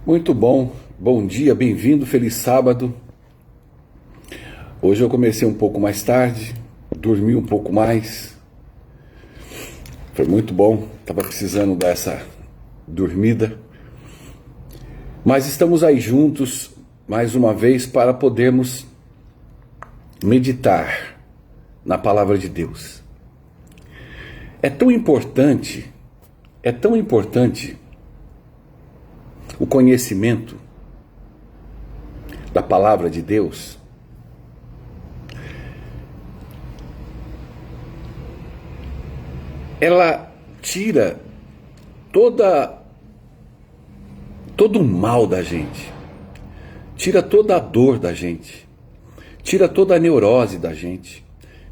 Muito bom, bom dia, bem-vindo, feliz sábado. Hoje eu comecei um pouco mais tarde, dormi um pouco mais. Foi muito bom, estava precisando dessa dormida. Mas estamos aí juntos, mais uma vez, para podermos meditar na palavra de Deus. É tão importante o conhecimento da palavra de Deus. Ela tira todo o mal da gente, tira toda a dor da gente, tira toda a neurose da gente,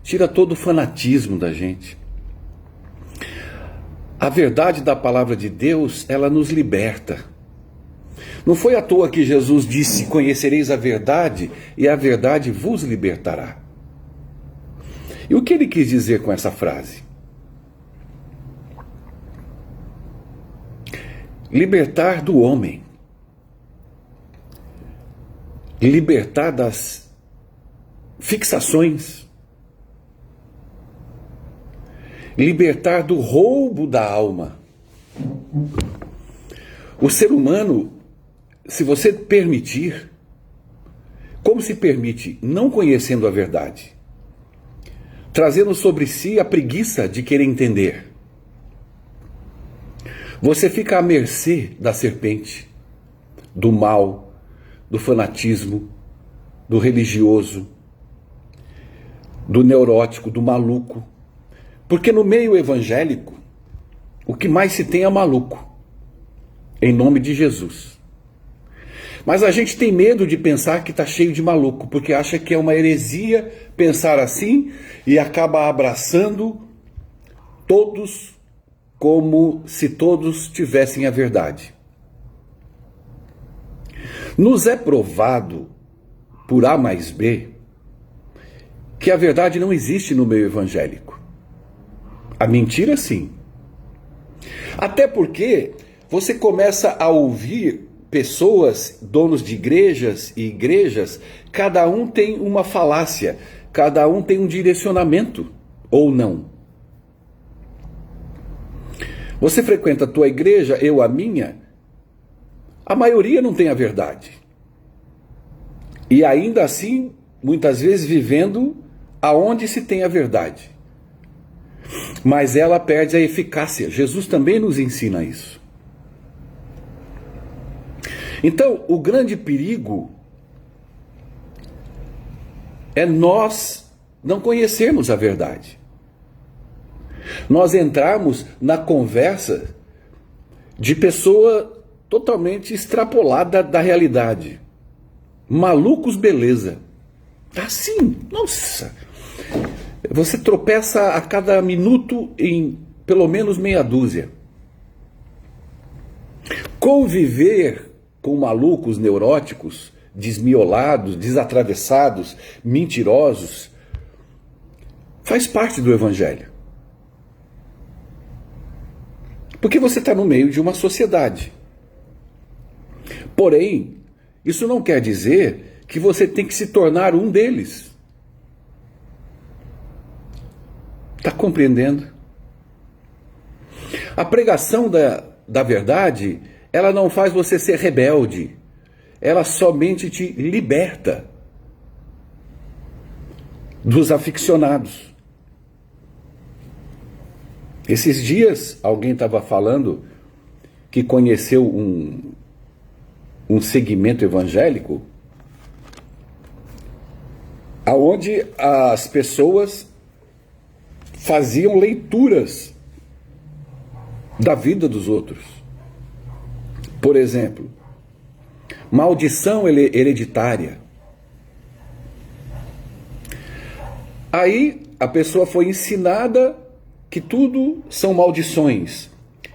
tira todo o fanatismo da gente. A verdade da palavra de Deus, ela nos liberta. Não foi à toa que Jesus disse: conhecereis a verdade e a verdade vos libertará. E o que ele quis dizer com essa frase? Libertar do homem, libertar das fixações, libertar do roubo da alma. O ser humano, se você permitir, como se permite, não conhecendo a verdade, trazendo sobre si a preguiça de querer entender, você fica à mercê da serpente, do mal, do fanatismo, do religioso, do neurótico, do maluco. Porque no meio evangélico, o que mais se tem é maluco, em nome de Jesus. Mas a gente tem medo de pensar que está cheio de maluco, porque acha que é uma heresia pensar assim e acaba abraçando todos como se todos tivessem a verdade. Nos é provado, por A mais B, que a verdade não existe no meio evangélico. A mentira, sim. Até porque você começa a ouvir pessoas, donos de igrejas e igrejas, cada um tem uma falácia, cada um tem um direcionamento, ou não. Você frequenta a tua igreja, eu a minha, a maioria não tem a verdade. E ainda assim, muitas vezes vivendo aonde se tem a verdade. Mas ela perde a eficácia. Jesus também nos ensina isso. Então, o grande perigo é nós não conhecermos a verdade. Nós entrarmos na conversa de pessoa totalmente extrapolada da realidade. Malucos, beleza. Assim, nossa. Você tropeça a cada minuto em pelo menos meia dúzia. Conviver com malucos neuróticos, desmiolados, desatravessados, mentirosos, faz parte do evangelho. Porque você está no meio de uma sociedade. Porém, isso não quer dizer que você tem que se tornar um deles. Está compreendendo? A pregação da verdade, ela não faz você ser rebelde. Ela somente te liberta dos aficionados. Esses dias, alguém estava falando que conheceu um segmento evangélico aonde as pessoas faziam leituras da vida dos outros. Por exemplo, maldição hereditária. Aí a pessoa foi ensinada que tudo são maldições,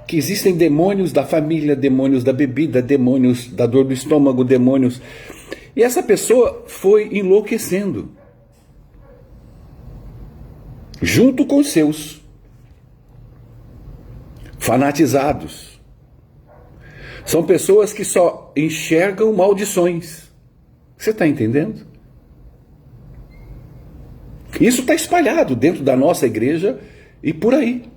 que existem demônios da família, demônios da bebida, demônios da dor do estômago, demônios. E essa pessoa foi enlouquecendo, junto com os seus, fanatizados. São pessoas que só enxergam maldições. Você está entendendo? Isso está espalhado dentro da nossa igreja e por aí.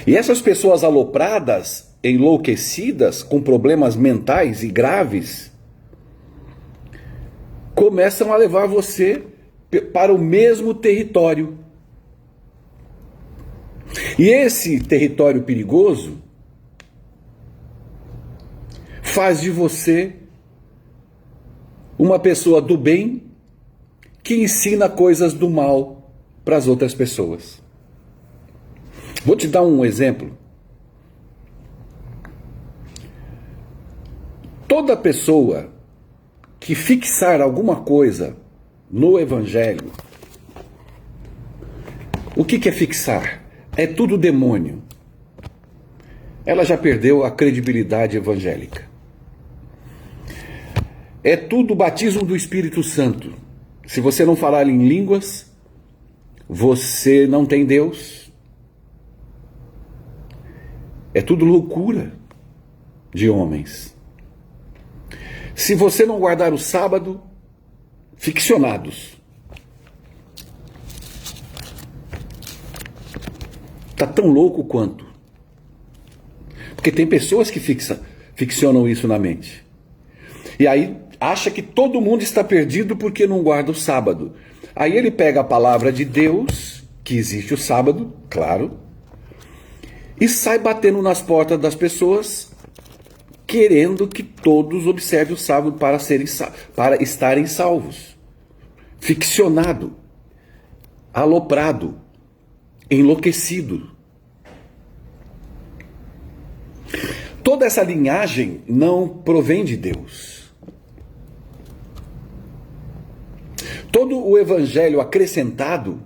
E essas pessoas alopradas, enlouquecidas, com problemas mentais e graves, começam a levar você para o mesmo território. E esse território perigoso faz de você uma pessoa do bem que ensina coisas do mal para as outras pessoas. Vou te dar um exemplo. Toda pessoa que fixar alguma coisa no Evangelho, o que é fixar? É tudo demônio. Ela já perdeu a credibilidade evangélica. É tudo batismo do Espírito Santo. Se você não falar em línguas, você não tem Deus. É tudo loucura de homens. Se você não guardar o sábado, ficcionados. Está tão louco quanto. Porque tem pessoas que ficcionam isso na mente. E aí acha que todo mundo está perdido porque não guarda o sábado. Aí ele pega a palavra de Deus, que existe o sábado, claro, e sai batendo nas portas das pessoas, querendo que todos observem o sábado para estarem salvos. Ficcionado, aloprado, enlouquecido. Toda essa linhagem não provém de Deus. Todo o evangelho acrescentado,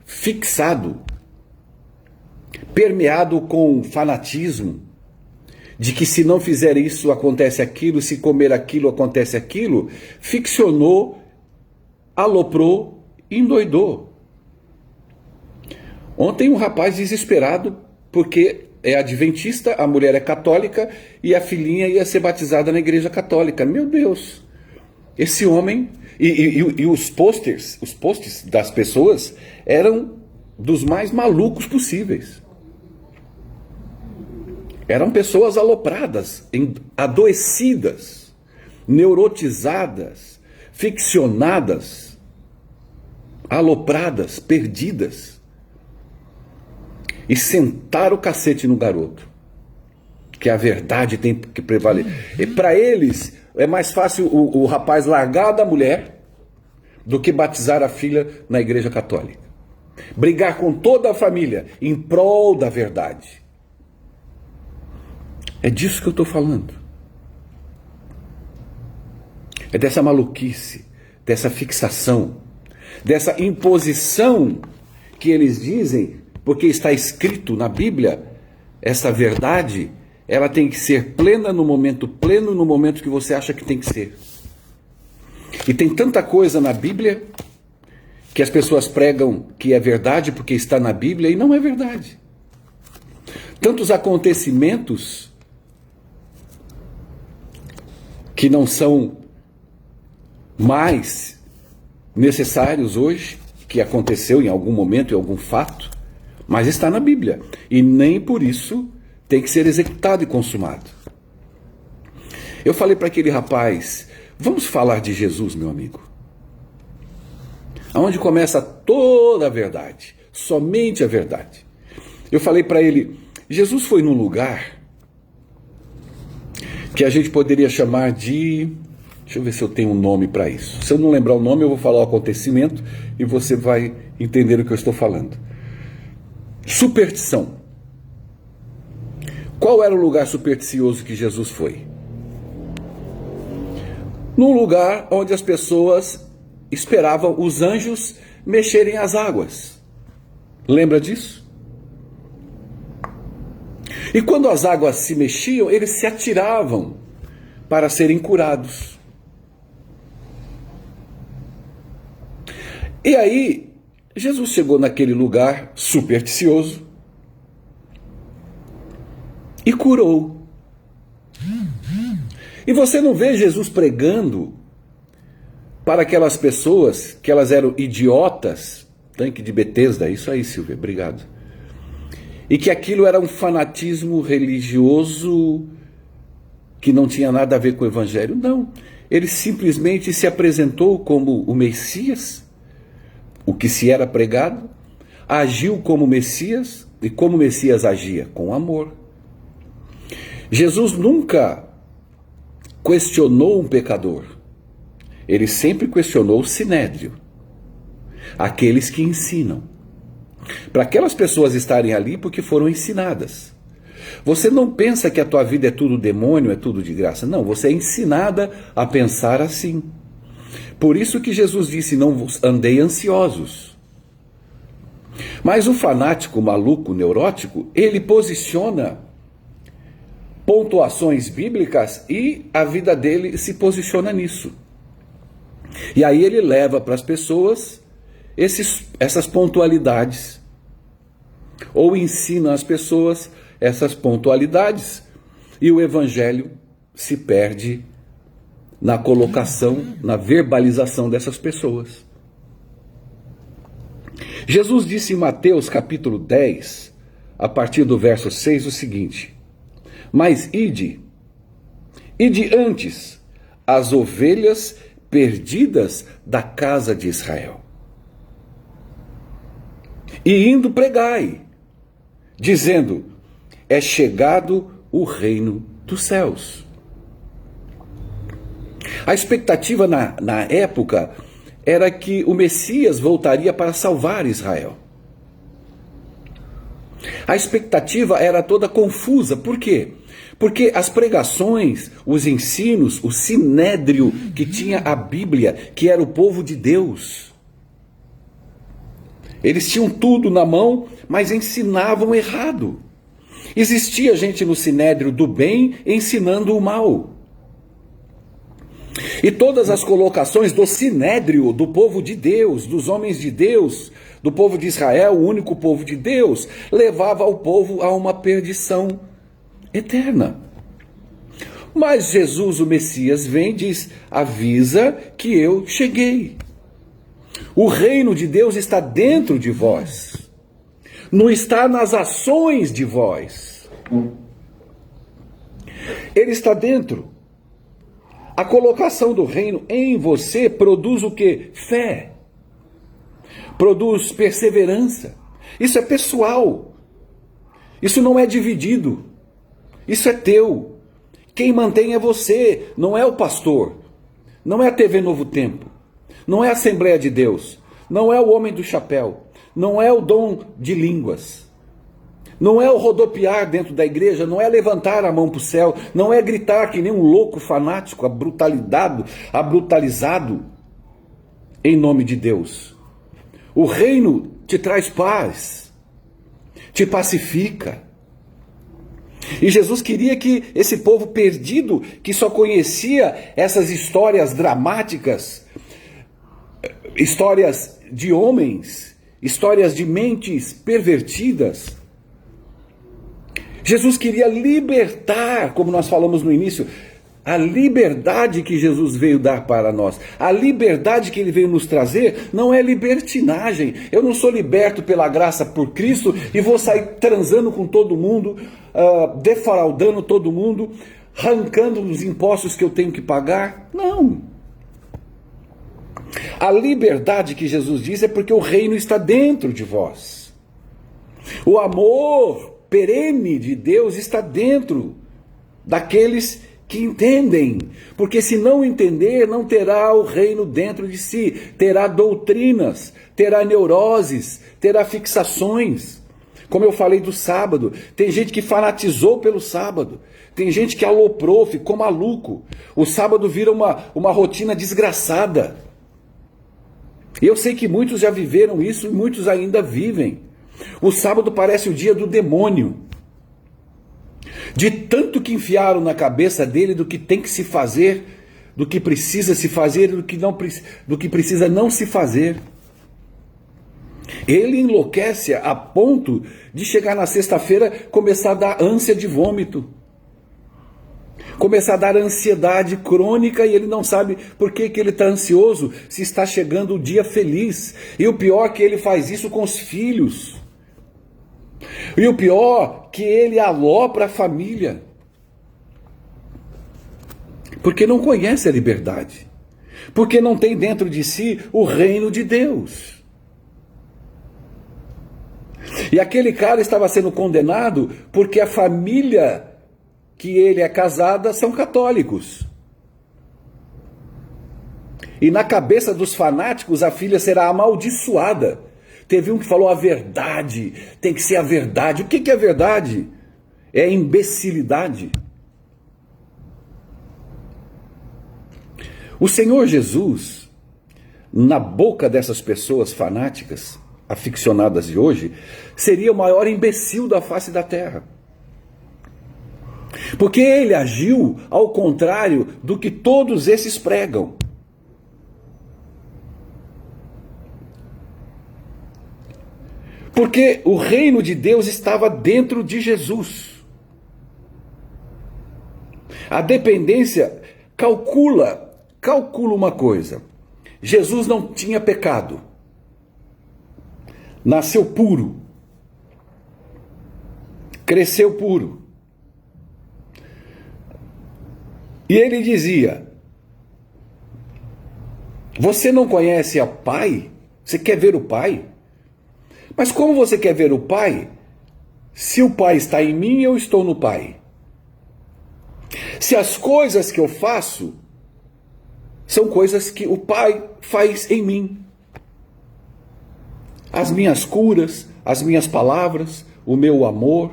fixado, permeado com fanatismo, de que se não fizer isso acontece aquilo, se comer aquilo acontece aquilo, ficcionou, aloprou e endoidou. Ontem um rapaz desesperado porque é adventista, a mulher é católica e a filhinha ia ser batizada na igreja católica. Meu Deus! Esse homem e os posts das pessoas eram dos mais malucos possíveis. Eram pessoas alopradas, adoecidas, neurotizadas, ficcionadas, alopradas, perdidas. E sentaram o cacete no garoto. Que a verdade tem que prevalecer. E para eles é mais fácil o rapaz largar da mulher do que batizar a filha na igreja católica. Brigar com toda a família em prol da verdade. É disso que eu estou falando. É dessa maluquice, dessa fixação, dessa imposição que eles dizem, porque está escrito na Bíblia, essa verdade, ela tem que ser plena no momento que você acha que tem que ser. E tem tanta coisa na Bíblia que as pessoas pregam que é verdade porque está na Bíblia e não é verdade. Tantos acontecimentos que não são mais necessários hoje, que aconteceu em algum momento, em algum fato, mas está na Bíblia. E nem por isso tem que ser executado e consumado. Eu falei para aquele rapaz, vamos falar de Jesus, meu amigo. Aonde começa toda a verdade, somente a verdade. Eu falei para ele, Jesus foi num lugar que a gente poderia chamar de... Deixa eu ver se eu tenho um nome para isso. Se eu não lembrar o nome, eu vou falar o acontecimento e você vai entender o que eu estou falando. Superstição. Qual era o lugar supersticioso que Jesus foi? Num lugar onde as pessoas esperavam os anjos mexerem as águas. Lembra disso? E quando as águas se mexiam, eles se atiravam para serem curados. E aí, Jesus chegou naquele lugar supersticioso e curou. E você não vê Jesus pregando para aquelas pessoas que elas eram idiotas, tanque de Betesda, isso aí, Silvia, obrigado. E que aquilo era um fanatismo religioso que não tinha nada a ver com o evangelho. Não, ele simplesmente se apresentou como o Messias, o que se era pregado, agiu como Messias, e como o Messias agia? Com amor. Jesus nunca questionou um pecador, ele sempre questionou o sinédrio, aqueles que ensinam, para aquelas pessoas estarem ali porque foram ensinadas. Você não pensa que a tua vida é tudo demônio, é tudo de graça. Não, você é ensinada a pensar assim. Por isso que Jesus disse, não vos andei ansiosos. Mas o fanático, maluco, neurótico, ele posiciona pontuações bíblicas e a vida dele se posiciona nisso. E aí ele leva para as pessoas essas pontualidades, ou ensina às pessoas essas pontualidades, e o evangelho se perde na colocação, na verbalização dessas pessoas. Jesus disse em Mateus capítulo 10, a partir do verso 6, o seguinte: mas ide antes as ovelhas perdidas da casa de Israel. E indo pregai, dizendo, é chegado o reino dos céus. A expectativa na época era que o Messias voltaria para salvar Israel. A expectativa era toda confusa. Por quê? Porque as pregações, os ensinos, o sinédrio que tinha a Bíblia, que era o povo de Deus, eles tinham tudo na mão, mas ensinavam errado. Existia gente no sinédrio do bem ensinando o mal. E todas as colocações do sinédrio, do povo de Deus, dos homens de Deus, do povo de Israel, o único povo de Deus, levava o povo a uma perdição eterna. Mas Jesus, o Messias, vem e diz, avisa que eu cheguei. O reino de Deus está dentro de vós. Não está nas ações de vós. Ele está dentro. A colocação do reino em você produz o quê? Fé. Produz perseverança. Isso é pessoal. Isso não é dividido. Isso é teu. Quem mantém é você, não é o pastor. Não é a TV Novo Tempo. Não é a Assembleia de Deus. Não é o homem do chapéu. Não é o dom de línguas. Não é o rodopiar dentro da igreja, não é levantar a mão para o céu, não é gritar que nem um louco fanático, abrutalizado em nome de Deus. O reino te traz paz, te pacifica. E Jesus queria que esse povo perdido, que só conhecia essas histórias dramáticas, histórias de homens, histórias de mentes pervertidas, Jesus queria libertar, como nós falamos no início, a liberdade que Jesus veio dar para nós. A liberdade que ele veio nos trazer não é libertinagem. Eu não sou liberto pela graça por Cristo e vou sair transando com todo mundo, defraudando todo mundo, arrancando os impostos que eu tenho que pagar. Não. A liberdade que Jesus diz é porque o reino está dentro de vós. O amor perene de Deus está dentro daqueles que entendem, porque se não entender, não terá o reino dentro de si, terá doutrinas, terá neuroses, terá fixações. Como eu falei do sábado, tem gente que fanatizou pelo sábado, tem gente que aloprou, ficou maluco, o sábado vira uma rotina desgraçada. E eu sei que muitos já viveram isso e muitos ainda vivem. O sábado parece o dia do demônio. De tanto que enfiaram na cabeça dele do que tem que se fazer, do que precisa se fazer e do que precisa não se fazer. Ele enlouquece a ponto de chegar na sexta-feira, começar a dar ânsia de vômito. Começar a dar ansiedade crônica e ele não sabe por que ele está ansioso, se está chegando o dia feliz. E o pior é que ele faz isso com os filhos. E o pior é que ele alopra a família. Porque não conhece a liberdade. Porque não tem dentro de si o reino de Deus. E aquele cara estava sendo condenado porque a família que ele é casada são católicos. E na cabeça dos fanáticos a filha será amaldiçoada. Teve um que falou a verdade, tem que ser a verdade. O que é verdade? É imbecilidade. O Senhor Jesus, na boca dessas pessoas fanáticas, aficionadas de hoje, seria o maior imbecil da face da terra. Porque ele agiu ao contrário do que todos esses pregam. Porque o reino de Deus estava dentro de Jesus. A dependência calcula uma coisa. Jesus não tinha pecado. Nasceu puro. Cresceu puro. E ele dizia: você não conhece o Pai? Você quer ver o Pai? Mas como você quer ver o Pai, se o Pai está em mim e eu estou no Pai? Se as coisas que eu faço são coisas que o Pai faz em mim. As minhas curas, as minhas palavras, o meu amor.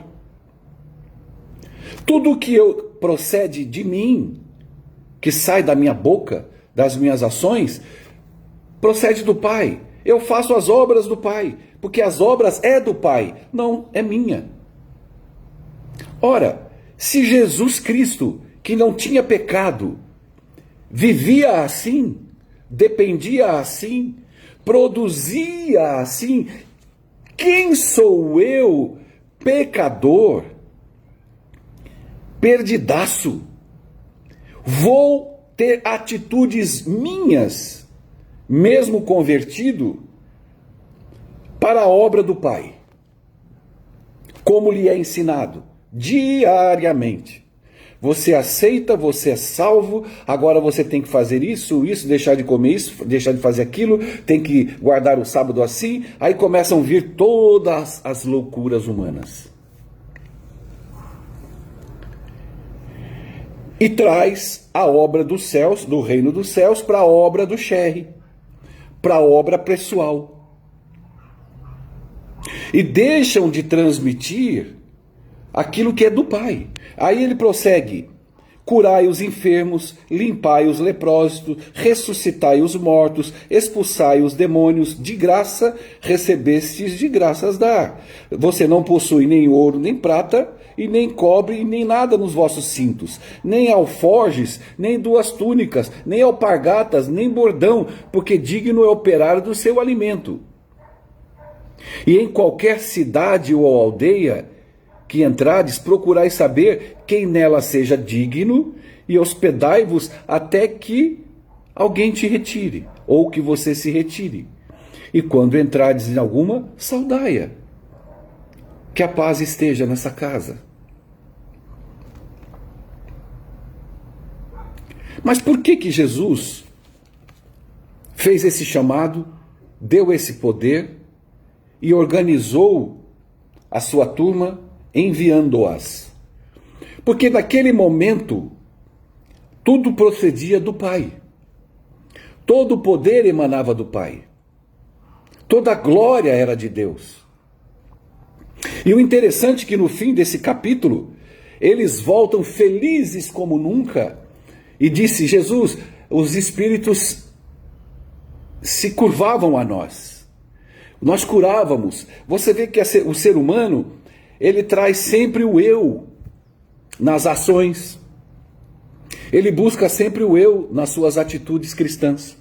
Tudo que procede de mim, que sai da minha boca, das minhas ações, procede do Pai. Eu faço as obras do Pai, porque as obras é do Pai, não é minha. Ora, se Jesus Cristo, que não tinha pecado, vivia assim, dependia assim, produzia assim, quem sou eu, pecador, perdidaço, vou ter atitudes minhas, mesmo convertido, para a obra do Pai, como lhe é ensinado diariamente. Você aceita, você é salvo, agora você tem que fazer isso, deixar de comer isso, deixar de fazer aquilo, tem que guardar o sábado assim, aí começam a vir todas as loucuras humanas. E traz a obra dos céus, do reino dos céus, para a obra do Sherry, para a obra pessoal. E deixam de transmitir aquilo que é do Pai. Aí ele prossegue: curai os enfermos, limpai os leprosos, ressuscitai os mortos, expulsai os demônios, de graça recebestes, de graças dá. Você não possui nem ouro, nem prata, e nem cobre, e nem nada nos vossos cintos, nem alforjes, nem 2 túnicas, nem alpargatas, nem bordão, porque digno é operar do seu alimento. E em qualquer cidade ou aldeia que entrades, procurai saber quem nela seja digno, e hospedai-vos até que alguém te retire, ou que você se retire. E quando entrades em alguma, saudai-a. Que a paz esteja nessa casa. Mas por que Jesus fez esse chamado, deu esse poder e organizou a sua turma, enviando-as? Porque naquele momento tudo procedia do Pai. Todo o poder emanava do Pai. Toda a glória era de Deus. E o interessante é que no fim desse capítulo, eles voltam felizes como nunca. E disse Jesus, os espíritos se curvavam a nós. Nós curávamos. Você vê que o ser humano, ele traz sempre o eu nas ações. Ele busca sempre o eu nas suas atitudes cristãs.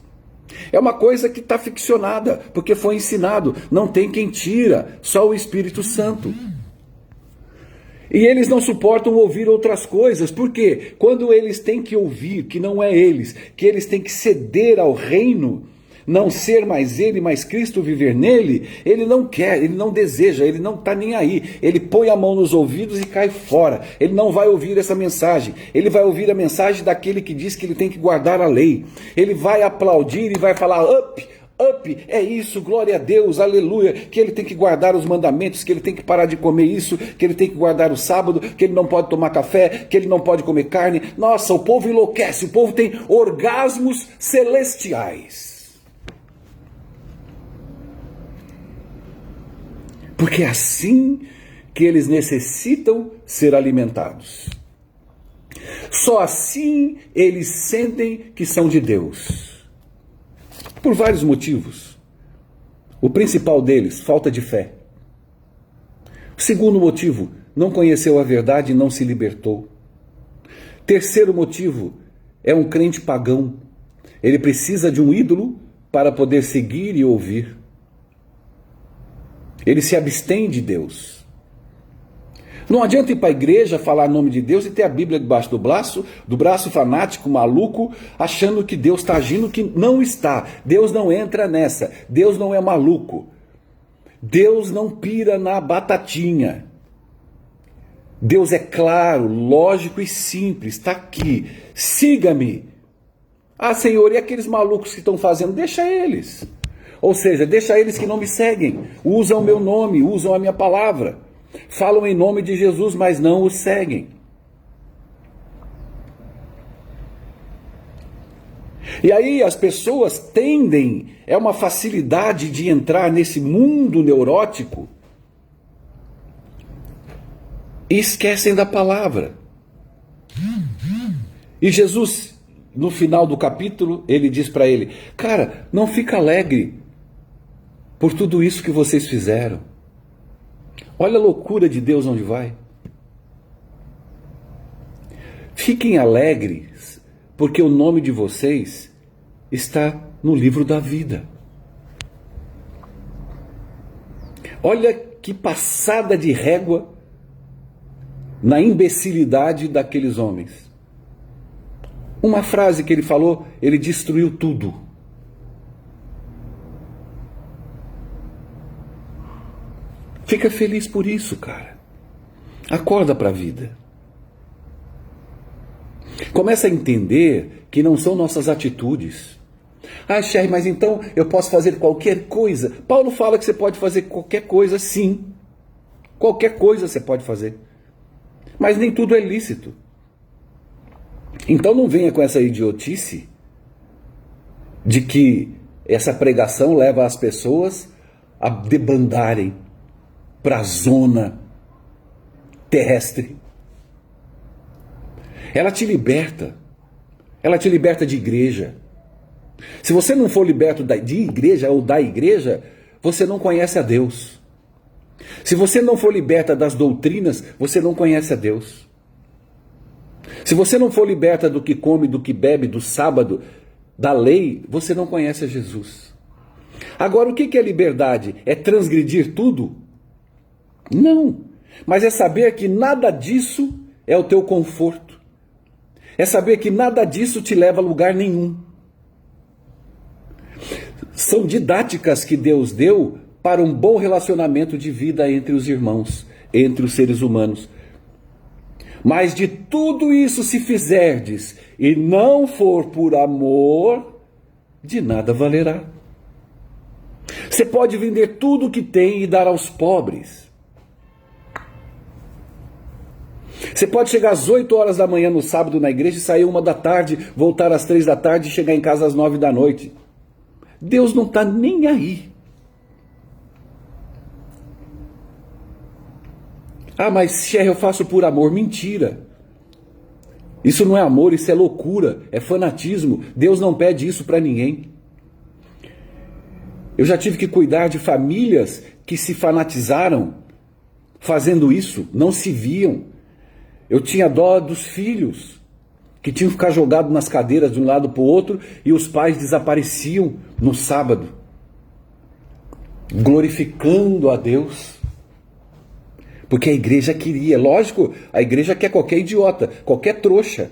É uma coisa que está ficcionada, porque foi ensinado. Não tem quem tira, só o Espírito Santo. E eles não suportam ouvir outras coisas, porque quando eles têm que ouvir que não é eles, que eles têm que ceder ao reino, não ser mais ele, mas Cristo viver nele, ele não quer, ele não deseja, ele não está nem aí. Ele põe a mão nos ouvidos e cai fora. Ele não vai ouvir essa mensagem. Ele vai ouvir a mensagem daquele que diz que ele tem que guardar a lei. Ele vai aplaudir e vai falar up, é isso, glória a Deus, aleluia, que ele tem que guardar os mandamentos, que ele tem que parar de comer isso, que ele tem que guardar o sábado, que ele não pode tomar café, que ele não pode comer carne. Nossa, o povo enlouquece, o povo tem orgasmos celestiais. Porque é assim que eles necessitam ser alimentados. Só assim eles sentem que são de Deus. Por vários motivos. O principal deles, falta de fé. O segundo motivo, não conheceu a verdade e não se libertou. Terceiro motivo, é um crente pagão. Ele precisa de um ídolo para poder seguir e ouvir. Ele se abstém de Deus. Não adianta ir para a igreja, falar o nome de Deus e ter a Bíblia debaixo do braço fanático, maluco, achando que Deus está agindo, que não está. Deus não entra nessa. Deus não é maluco. Deus não pira na batatinha. Deus é claro, lógico e simples. Está aqui. Siga-me. Ah, Senhor, e aqueles malucos que estão fazendo? Deixa eles. Ou seja, deixa eles que não me seguem. Usam o meu nome, usam a minha palavra. Falam em nome de Jesus, mas não o seguem. E aí as pessoas tendem, é uma facilidade de entrar nesse mundo neurótico e esquecem da palavra. E Jesus, no final do capítulo, ele diz para ele: cara, não fica alegre por tudo isso que vocês fizeram. Olha a loucura de Deus onde vai. Fiquem alegres, porque o nome de vocês está no livro da vida. Olha que passada de régua na imbecilidade daqueles homens. Uma frase que ele falou, ele destruiu tudo. Fica feliz por isso, cara. Acorda para a vida. Começa a entender que não são nossas atitudes. Ah, Sherry, mas então eu posso fazer qualquer coisa? Paulo fala que você pode fazer qualquer coisa, sim. Qualquer coisa você pode fazer. Mas nem tudo é lícito. Então não venha com essa idiotice de que essa pregação leva as pessoas a debandarem para a zona terrestre. Ela te liberta. Ela te liberta de igreja. Se você não for liberto de igreja ou da igreja, você não conhece a Deus. Se você não for liberta das doutrinas, você não conhece a Deus. Se você não for liberta do que come, do que bebe, do sábado, da lei, você não conhece a Jesus. Agora, o que é liberdade? É transgredir tudo? Não, mas é saber que nada disso é o teu conforto. É saber que nada disso te leva a lugar nenhum. São didáticas que Deus deu para um bom relacionamento de vida entre os irmãos, entre os seres humanos. Mas de tudo isso se fizerdes e não for por amor, de nada valerá. Você pode vender tudo o que tem e dar aos pobres. Você pode chegar às 8 horas da manhã no sábado na igreja e sair 1 da tarde, voltar às 3 da tarde e chegar em casa às 9 da noite. Deus não está nem aí. Ah, mas Sherry, eu faço por amor. Mentira. Isso não é amor, isso é loucura, é fanatismo. Deus não pede isso para ninguém. Eu já tive que cuidar de famílias que se fanatizaram fazendo isso, não se viam. Eu tinha dó dos filhos. que tinham que ficar jogados nas cadeiras de um lado para o outro e os pais desapareciam no sábado, glorificando a Deus, porque a igreja queria. Lógico, a igreja quer qualquer idiota, qualquer trouxa,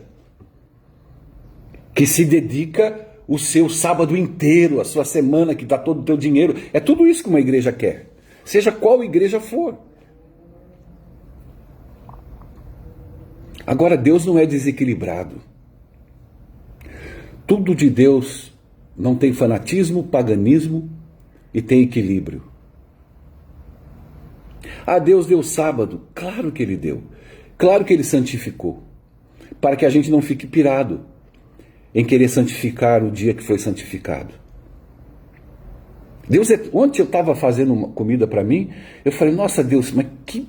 que se dedica o seu sábado inteiro, a sua semana, que dá todo o teu dinheiro. É tudo isso que uma igreja quer, seja qual igreja for. Agora, Deus não é desequilibrado. Tudo de Deus não tem fanatismo, paganismo e tem equilíbrio. Ah, Deus deu sábado? Claro que Ele deu. Claro que Ele santificou. Para que a gente não fique pirado em querer santificar o dia que foi santificado. Ontem eu estava fazendo uma comida para mim, eu falei, nossa Deus, mas que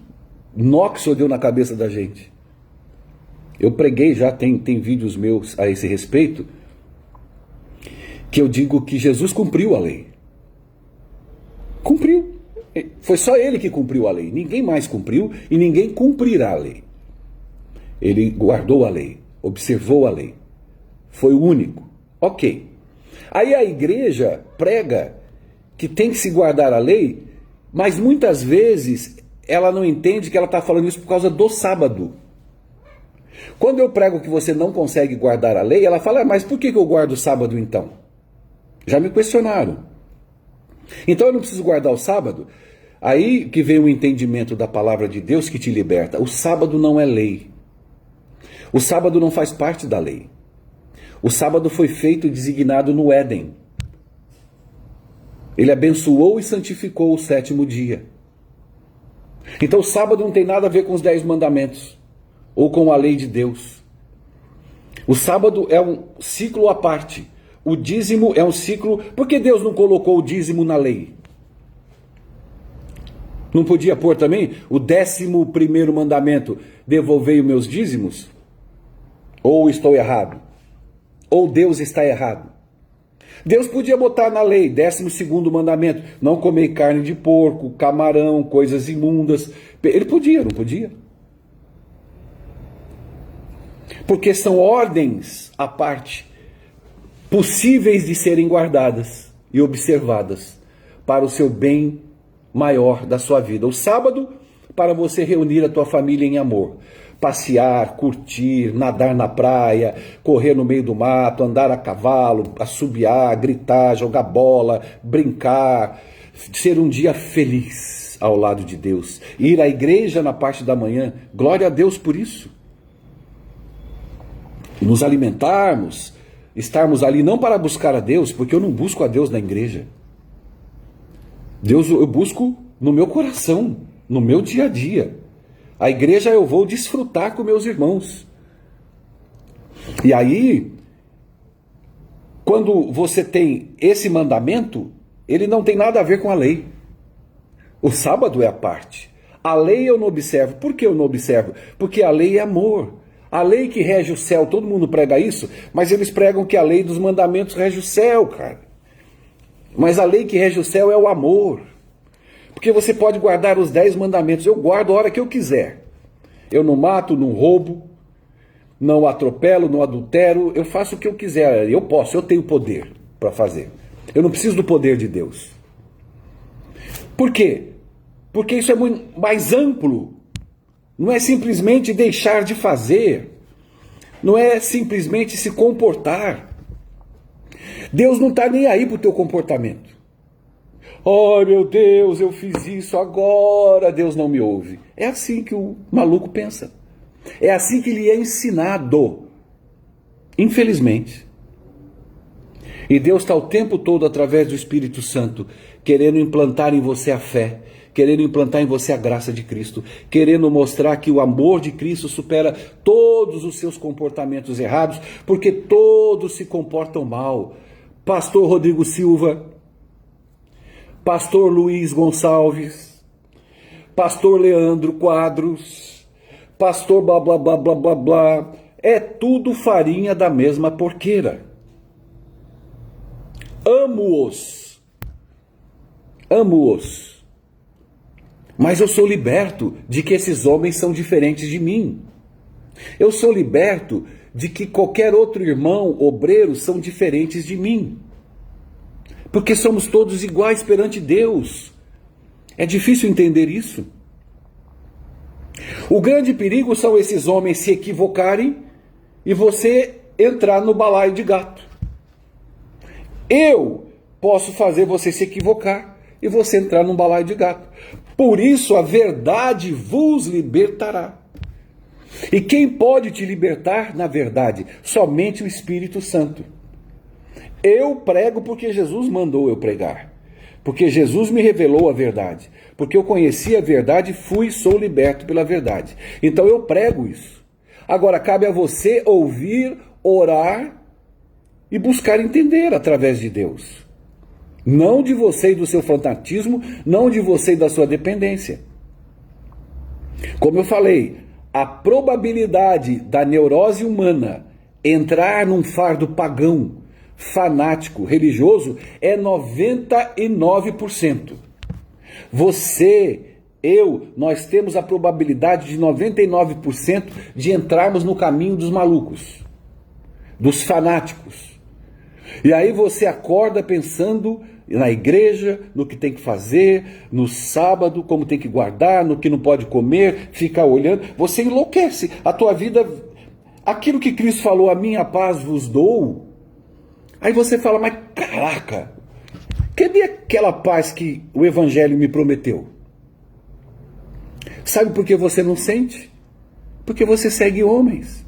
nó que o Senhor deu na cabeça da gente. Eu preguei já, tem vídeos meus a esse respeito, que eu digo que Jesus cumpriu a lei. Cumpriu. Foi só Ele que cumpriu a lei. Ninguém mais cumpriu e ninguém cumprirá a lei. Ele guardou a lei, observou a lei. Foi o único. Ok. Aí a igreja prega que tem que se guardar a lei, mas muitas vezes ela não entende que ela está falando isso por causa do sábado. Quando eu prego que você não consegue guardar a lei, ela fala, mas por que eu guardo o sábado então? Já me questionaram. Então eu não preciso guardar o sábado? Aí que vem o entendimento da palavra de Deus que te liberta. O sábado não é lei. O sábado não faz parte da lei. O sábado foi feito e designado no Éden. Ele abençoou e santificou o sétimo dia. Então o sábado não tem nada a ver com os 10 mandamentos ou com a lei de Deus. O sábado é um ciclo à parte. O dízimo é um ciclo... Por que Deus não colocou o dízimo na lei? Não podia pôr também o 11º mandamento, devolvei os meus dízimos? Ou estou errado? Ou Deus está errado? Deus podia botar na lei, 12º mandamento, não comer carne de porco, camarão, coisas imundas. Ele podia, não podia? Porque são ordens à parte, possíveis de serem guardadas e observadas para o seu bem maior da sua vida. O sábado, para você reunir a tua família em amor. Passear, curtir, nadar na praia, correr no meio do mato, andar a cavalo, assobiar, gritar, jogar bola, brincar, ser um dia feliz ao lado de Deus. Ir à igreja na parte da manhã, glória a Deus por isso. Nos alimentarmos, estarmos ali não para buscar a Deus, porque eu não busco a Deus na igreja. Deus eu busco no meu coração, no meu dia a dia. A igreja eu vou desfrutar com meus irmãos. E aí, quando você tem esse mandamento, ele não tem nada a ver com a lei. O sábado é a parte. A lei eu não observo. Por que eu não observo? Porque a lei é amor. A lei que rege o céu, todo mundo prega isso, mas eles pregam que a lei dos mandamentos rege o céu, cara. Mas a lei que rege o céu é o amor. Porque você pode guardar os 10 mandamentos. Eu guardo a hora que eu quiser. Eu não mato, não roubo, não atropelo, não adultero. Eu faço o que eu quiser. Eu posso, eu tenho poder para fazer. Eu não preciso do poder de Deus. Por quê? Porque isso é muito mais amplo. Não é simplesmente deixar de fazer. Não é simplesmente se comportar. Deus não está nem aí para o teu comportamento. Oh, meu Deus, eu fiz isso agora, Deus não me ouve. É assim que o maluco pensa. É assim que ele é ensinado. Infelizmente. E Deus está o tempo todo, através do Espírito Santo, querendo implantar em você a fé, querendo implantar em você a graça de Cristo, querendo mostrar que o amor de Cristo supera todos os seus comportamentos errados, porque todos se comportam mal. Pastor Rodrigo Silva, Pastor Luiz Gonçalves, Pastor Leandro Quadros, Pastor blá blá blá blá blá blá, é tudo farinha da mesma porqueira. Amo-os, mas eu sou liberto de que esses homens são diferentes de mim. Eu sou liberto de que qualquer outro irmão, obreiro, são diferentes de mim. Porque somos todos iguais perante Deus. É difícil entender isso. O grande perigo são esses homens se equivocarem e você entrar no balaio de gato. Eu posso fazer você se equivocar e você entrar num balaio de gato. Por isso a verdade vos libertará. E quem pode te libertar, na verdade? Somente o Espírito Santo. Eu prego porque Jesus mandou eu pregar. Porque Jesus me revelou a verdade. Porque eu conheci a verdade, fui e sou liberto pela verdade. Então eu prego isso. Agora cabe a você ouvir, orar e buscar entender através de Deus. Não de você e do seu fanatismo, não de você e da sua dependência. Como eu falei, a probabilidade da neurose humana entrar num fardo pagão, fanático, religioso, é 99%. Você, eu, nós temos a probabilidade de 99% de entrarmos no caminho dos malucos, dos fanáticos. E aí você acorda pensando na igreja, no que tem que fazer, no sábado, como tem que guardar, no que não pode comer, fica olhando, você enlouquece. A tua vida, aquilo que Cristo falou, a minha paz vos dou, aí você fala, mas caraca, cadê aquela paz que o Evangelho me prometeu? Sabe por que você não sente? Porque você segue homens,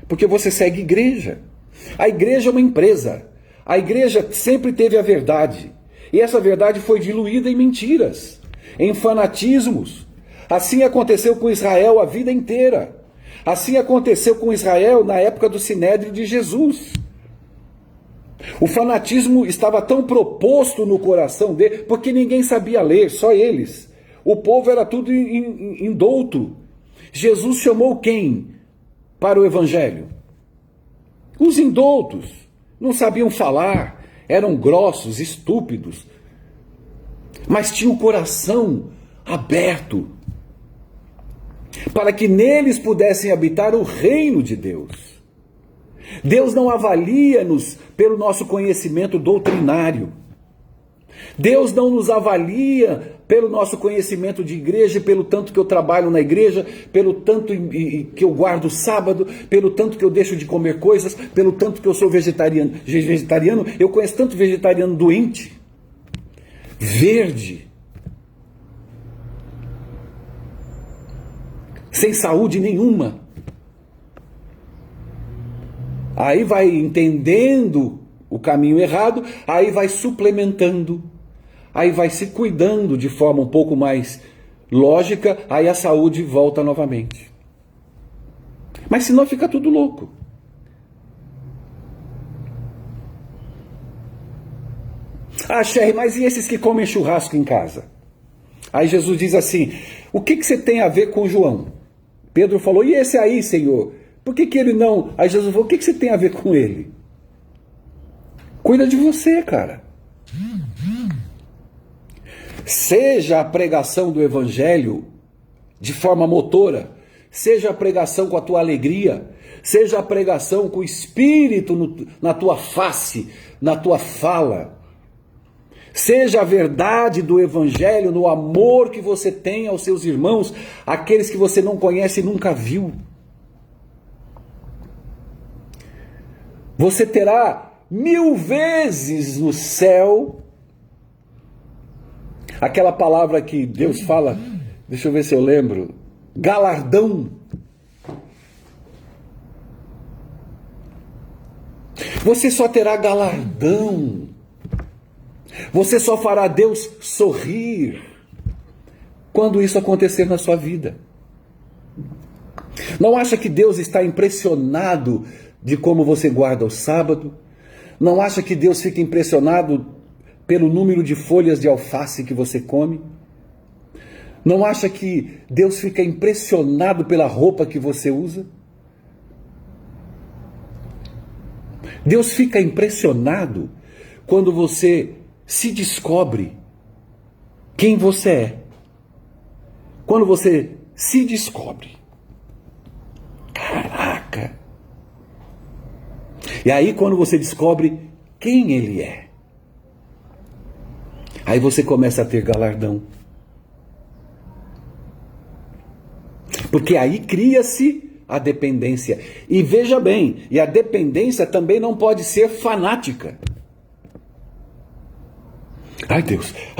porque você segue igreja. A igreja é uma empresa. A igreja sempre teve a verdade. E essa verdade foi diluída em mentiras, em fanatismos. Assim aconteceu com Israel a vida inteira. Assim aconteceu com Israel na época do Sinédrio de Jesus. O fanatismo estava tão proposto no coração dele, porque ninguém sabia ler, só eles. O povo era tudo indouto. Jesus chamou quem para o evangelho? Os indoutos. Não sabiam falar, eram grossos, estúpidos, mas tinham o coração aberto para que neles pudessem habitar o reino de Deus. Deus não avalia-nos pelo nosso conhecimento doutrinário. Deus não nos avalia pelo nosso conhecimento de igreja, pelo tanto que eu trabalho na igreja, pelo tanto que eu guardo o sábado, pelo tanto que eu deixo de comer coisas, pelo tanto que eu sou vegetariano. Eu conheço tanto vegetariano doente, verde, sem saúde nenhuma. Aí vai entendendo o caminho errado, aí vai suplementando, aí vai se cuidando de forma um pouco mais lógica, aí a saúde volta novamente. Mas senão fica tudo louco. Ah, Sherry, mas e esses que comem churrasco em casa? Aí Jesus diz assim, o que você tem a ver com João? Pedro falou, e esse aí, Senhor? Por que ele não... Aí Jesus falou, o que você tem a ver com ele? Cuida de você, cara. Seja a pregação do evangelho de forma motora, seja a pregação com a tua alegria, seja a pregação com o espírito na tua face, na tua fala, seja a verdade do evangelho no amor que você tem aos seus irmãos, aqueles que você não conhece e nunca viu. Você terá 1000 vezes no céu aquela palavra que Deus fala, deixa eu ver se eu lembro, galardão. Você só terá galardão. Você só fará Deus sorrir quando isso acontecer na sua vida. Não acha que Deus está impressionado de como você guarda o sábado? Não acha que Deus fica impressionado pelo número de folhas de alface que você come? Não acha que Deus fica impressionado pela roupa que você usa? Deus fica impressionado quando você se descobre quem você é. Quando você se descobre. Caraca! E aí quando você descobre quem Ele é, aí você começa a ter galardão. Porque aí cria-se a dependência. E veja bem, e a dependência também não pode ser fanática. Ai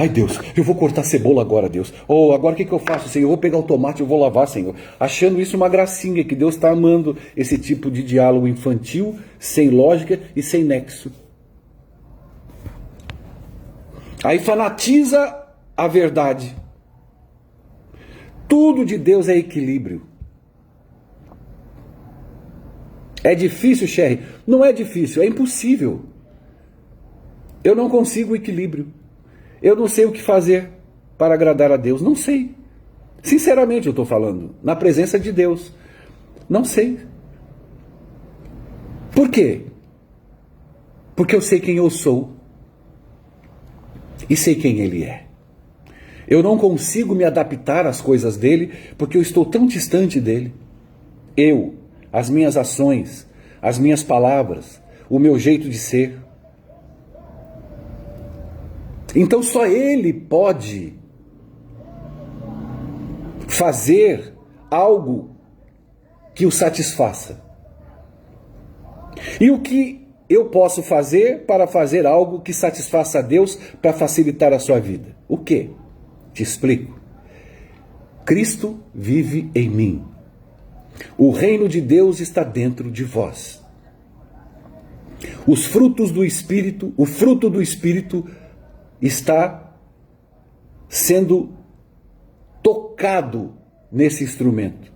Deus, eu vou cortar cebola agora, Deus. Ou agora o que eu faço, Senhor? Eu vou pegar o tomate e eu vou lavar, Senhor. Achando isso uma gracinha, que Deus está amando esse tipo de diálogo infantil, sem lógica e sem nexo. Aí fanatiza a verdade. Tudo de Deus é equilíbrio. É difícil, Sherry? Não é difícil, é impossível. Eu não consigo o equilíbrio. Eu não sei o que fazer para agradar a Deus. Não sei. Sinceramente eu estou falando. Na presença de Deus. Não sei. Por quê? Porque eu sei quem eu sou. E sei quem Ele é. Eu não consigo me adaptar às coisas dele, porque eu estou tão distante dele. Eu, as minhas ações, as minhas palavras, o meu jeito de ser. Então só Ele pode fazer algo que o satisfaça. E o que eu posso fazer para fazer algo que satisfaça a Deus para facilitar a sua vida? O quê? Te explico. Cristo vive em mim. O reino de Deus está dentro de vós. Os frutos do Espírito, o fruto do Espírito está sendo tocado nesse instrumento.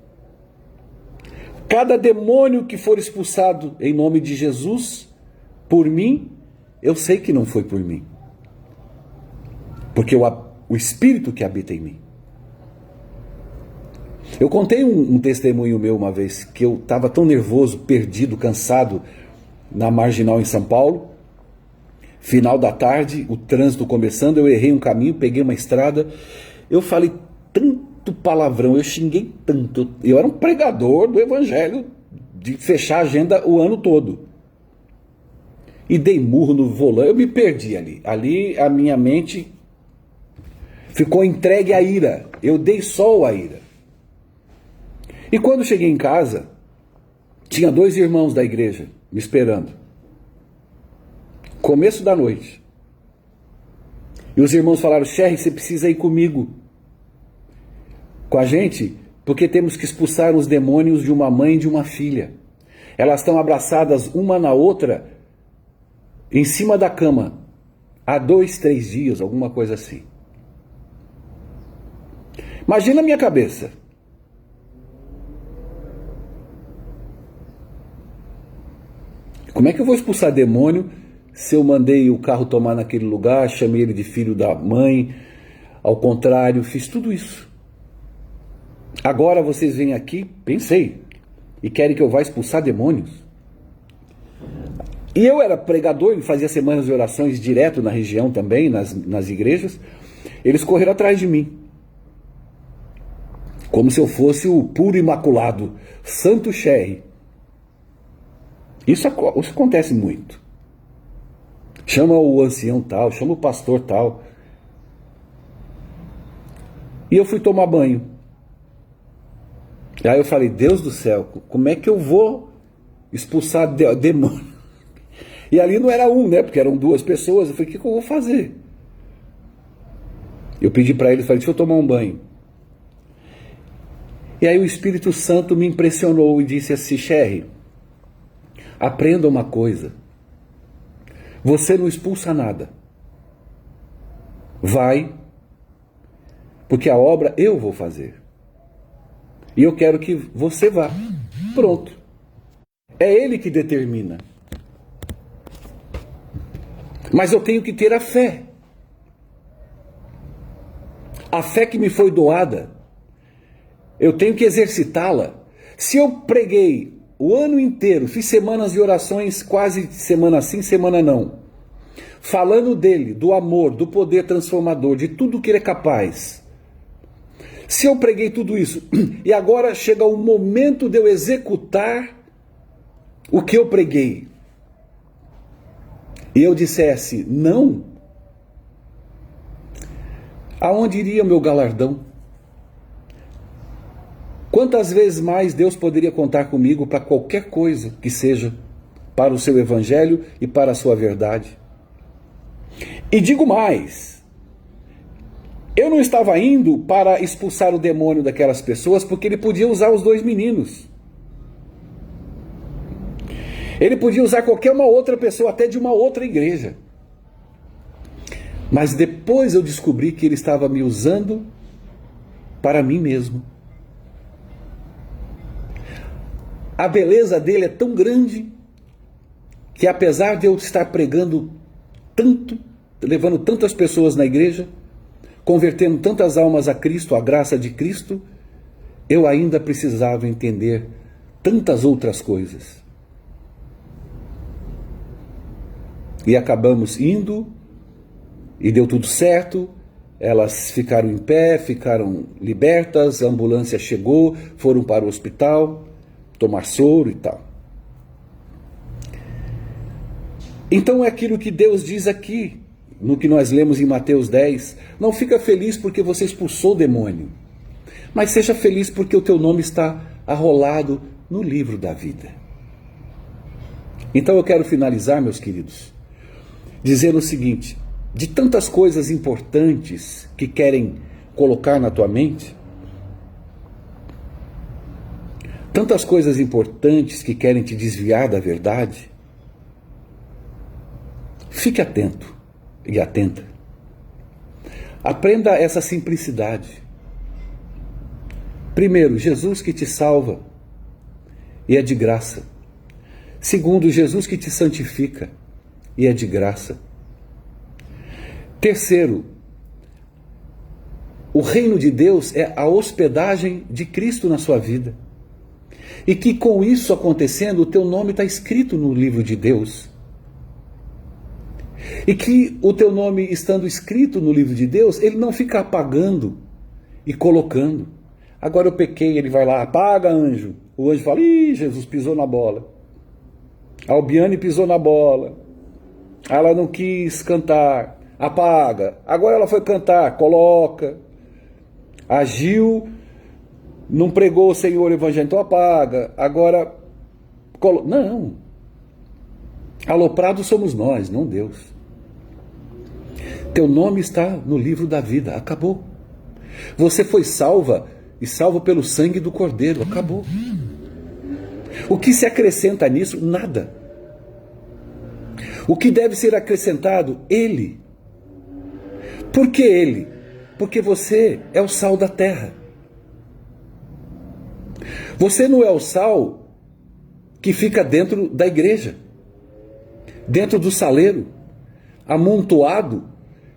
Cada demônio que for expulsado em nome de Jesus, por mim, eu sei que não foi por mim. Porque o Espírito que habita em mim. Eu contei um testemunho meu uma vez, que eu estava tão nervoso, perdido, cansado, na Marginal em São Paulo. Final da tarde, o trânsito começando, eu errei um caminho, peguei uma estrada. Eu falei tanto palavrão, eu xinguei tanto. Eu era um pregador do evangelho, de fechar a agenda o ano todo. E dei murro no volante, eu me perdi ali. Ali a minha mente ficou entregue à ira. Eu dei sol à ira. E quando cheguei em casa, tinha 2 irmãos da igreja me esperando. Começo da noite. E os irmãos falaram: Sherry, você precisa ir comigo. Com a gente, porque temos que expulsar os demônios de uma mãe e de uma filha. Elas estão abraçadas uma na outra, em cima da cama, há 2, 3 dias, alguma coisa assim. Imagina a minha cabeça. Como é que eu vou expulsar demônio se eu mandei o carro tomar naquele lugar, chamei ele de filho da mãe, ao contrário, fiz tudo isso. Agora vocês vêm aqui, pensei, e querem que eu vá expulsar demônios? E eu era pregador e fazia semanas de orações direto na região também, nas igrejas. Eles correram atrás de mim. Como se eu fosse o puro imaculado, Santo Sherry. Isso acontece muito. Chama o ancião tal, chama o pastor tal. E eu fui tomar banho. E aí eu falei: Deus do céu, como é que eu vou expulsar demônio? E ali não era um, né? Porque eram 2 pessoas. Eu falei: o que eu vou fazer? Eu pedi para eles, falei: deixa eu tomar um banho. E aí o Espírito Santo me impressionou e disse assim: Sherry, aprenda uma coisa. Você não expulsa nada. Vai, porque a obra eu vou fazer. E eu quero que você vá. Pronto. É Ele que determina. Mas eu tenho que ter a fé. A fé que me foi doada, eu tenho que exercitá-la. Se eu preguei o ano inteiro, fiz semanas de orações, quase semana sim, semana não, falando dele, do amor, do poder transformador, de tudo que ele é capaz. Se eu preguei tudo isso, e agora chega o momento de eu executar o que eu preguei, e eu dissesse não, aonde iria o meu galardão? Quantas vezes mais Deus poderia contar comigo para qualquer coisa que seja, para o seu evangelho e para a sua verdade? E digo mais, eu não estava indo para expulsar o demônio daquelas pessoas, porque ele podia usar os 2 meninos. Ele podia usar qualquer uma outra pessoa, até de uma outra igreja. Mas depois eu descobri que ele estava me usando para mim mesmo. A beleza dele é tão grande que, apesar de eu estar pregando tanto, levando tantas pessoas na igreja, convertendo tantas almas a Cristo, a graça de Cristo, eu ainda precisava entender tantas outras coisas. E acabamos indo, e deu tudo certo, elas ficaram em pé, ficaram libertas, a ambulância chegou, foram para o hospital, tomar soro e tal. Então é aquilo que Deus diz aqui, no que nós lemos em Mateus 10, não fica feliz porque você expulsou o demônio, mas seja feliz porque o teu nome está arrolado no livro da vida. Então eu quero finalizar, meus queridos, dizendo o seguinte: de tantas coisas importantes que querem colocar na tua mente, tantas coisas importantes que querem te desviar da verdade, fique atento e atenta. Aprenda essa simplicidade. Primeiro, Jesus que te salva e é de graça. Segundo, Jesus que te santifica e é de graça. Terceiro, o reino de Deus é a hospedagem de Cristo na sua vida. E que com isso acontecendo, o teu nome está escrito no livro de Deus. E que o teu nome estando escrito no livro de Deus, ele não fica apagando e colocando. Agora eu pequei, ele vai lá, apaga, anjo. O anjo fala: ih, Jesus pisou na bola. A Albiane pisou na bola. Ela não quis cantar. Apaga. Agora ela foi cantar, coloca. A Gil não pregou o Senhor Evangelho, então apaga. Agora, não. Aloprados somos nós, não Deus. Teu nome está no livro da vida, acabou. Você foi salva e salvo pelo sangue do Cordeiro, acabou. O que se acrescenta nisso? Nada. O que deve ser acrescentado? Ele. Por que ele? Porque você é o sal da terra. Você não é o sal que fica dentro da igreja, dentro do saleiro, amontoado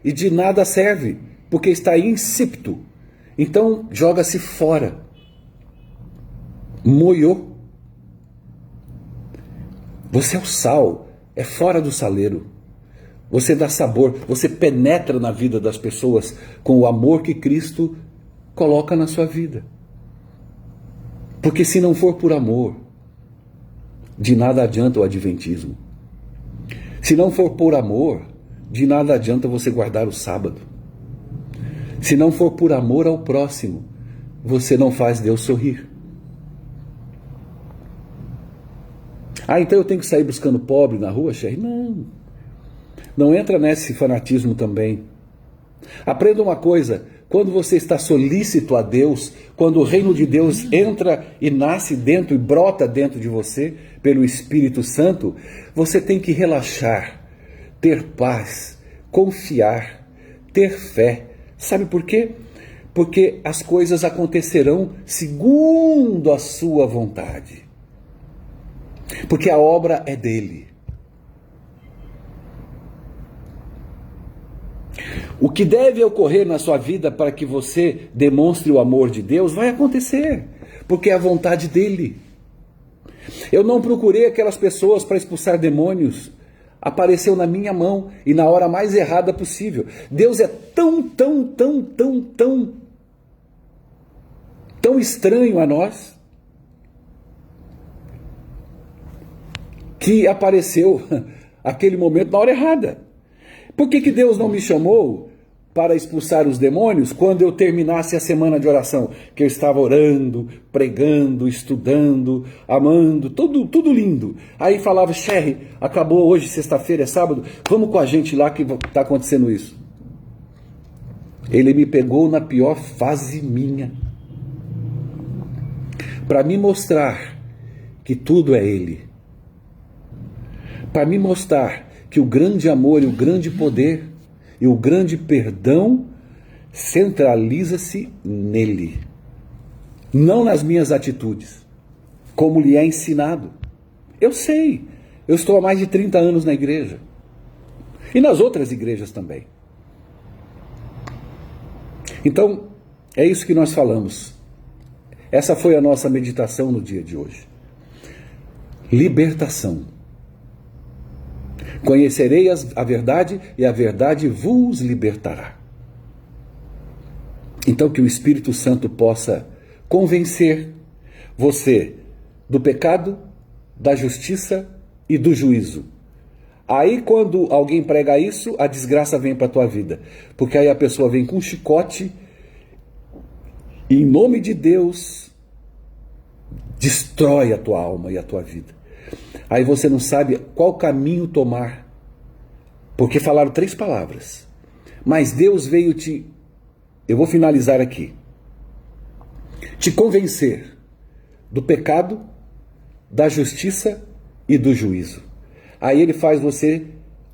e de nada serve, porque está insípido. Então joga-se fora. Moiou. Você é o sal, é fora do saleiro. Você dá sabor, você penetra na vida das pessoas com o amor que Cristo coloca na sua vida. Porque se não for por amor, de nada adianta o adventismo. Se não for por amor, de nada adianta você guardar o sábado. Se não for por amor ao próximo, você não faz Deus sorrir. Ah, então eu tenho que sair buscando pobre na rua, Sherry? Não. Não entra nesse fanatismo também. Aprenda uma coisa: quando você está solícito a Deus, quando o reino de Deus entra e nasce dentro e brota dentro de você pelo Espírito Santo, você tem que relaxar, ter paz, confiar, ter fé. Sabe por quê? Porque as coisas acontecerão segundo a sua vontade. Porque a obra é dele. O que deve ocorrer na sua vida para que você demonstre o amor de Deus vai acontecer, porque é a vontade dele. Eu não procurei aquelas pessoas para expulsar demônios. Apareceu na minha mão e na hora mais errada possível. Deus é tão estranho a nós, que apareceu aquele momento na hora errada. Por que Deus não me chamou para expulsar os demônios quando eu terminasse a semana de oração? Que eu estava orando, pregando, estudando, amando, tudo lindo. Aí falava, Sherry, acabou hoje, sexta-feira, é sábado, vamos com a gente lá que está acontecendo isso. Ele me pegou na pior fase minha, para me mostrar que tudo é Ele. Para me mostrar que o grande amor e o grande poder e o grande perdão centraliza-se nele, não nas minhas atitudes, como lhe é ensinado. Eu sei, eu estou há mais de 30 anos na igreja, e nas outras igrejas também. Então, é isso que nós falamos. Essa foi a nossa meditação no dia de hoje. Libertação. Conhecerei a verdade e a verdade vos libertará. Então que o Espírito Santo possa convencer você do pecado, da justiça e do juízo. Aí quando alguém prega isso, a desgraça vem para a tua vida. Porque aí a pessoa vem com um chicote e em nome de Deus destrói a tua alma e a tua vida. Aí você não sabe qual caminho tomar, porque falaram 3 palavras. Mas Deus veio eu vou finalizar aqui, te convencer do pecado, da justiça e do juízo. Aí ele faz você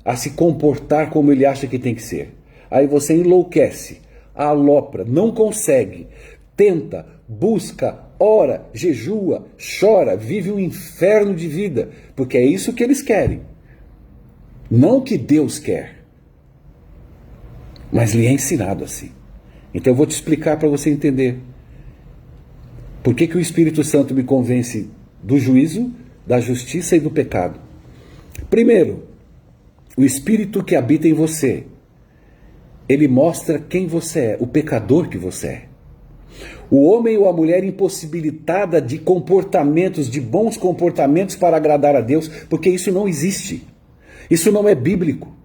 a se comportar como ele acha que tem que ser. Aí você enlouquece, alopra, não consegue, tenta, busca, ora, jejua, chora, vive um inferno de vida, porque é isso que eles querem. Não o que Deus quer, mas lhe é ensinado assim. Então eu vou te explicar para você entender. Por que o Espírito Santo me convence do juízo, da justiça e do pecado? Primeiro, o Espírito que habita em você, ele mostra quem você é, o pecador que você é. O homem ou a mulher impossibilitada de comportamentos, de bons comportamentos para agradar a Deus, porque isso não existe. Isso não é bíblico.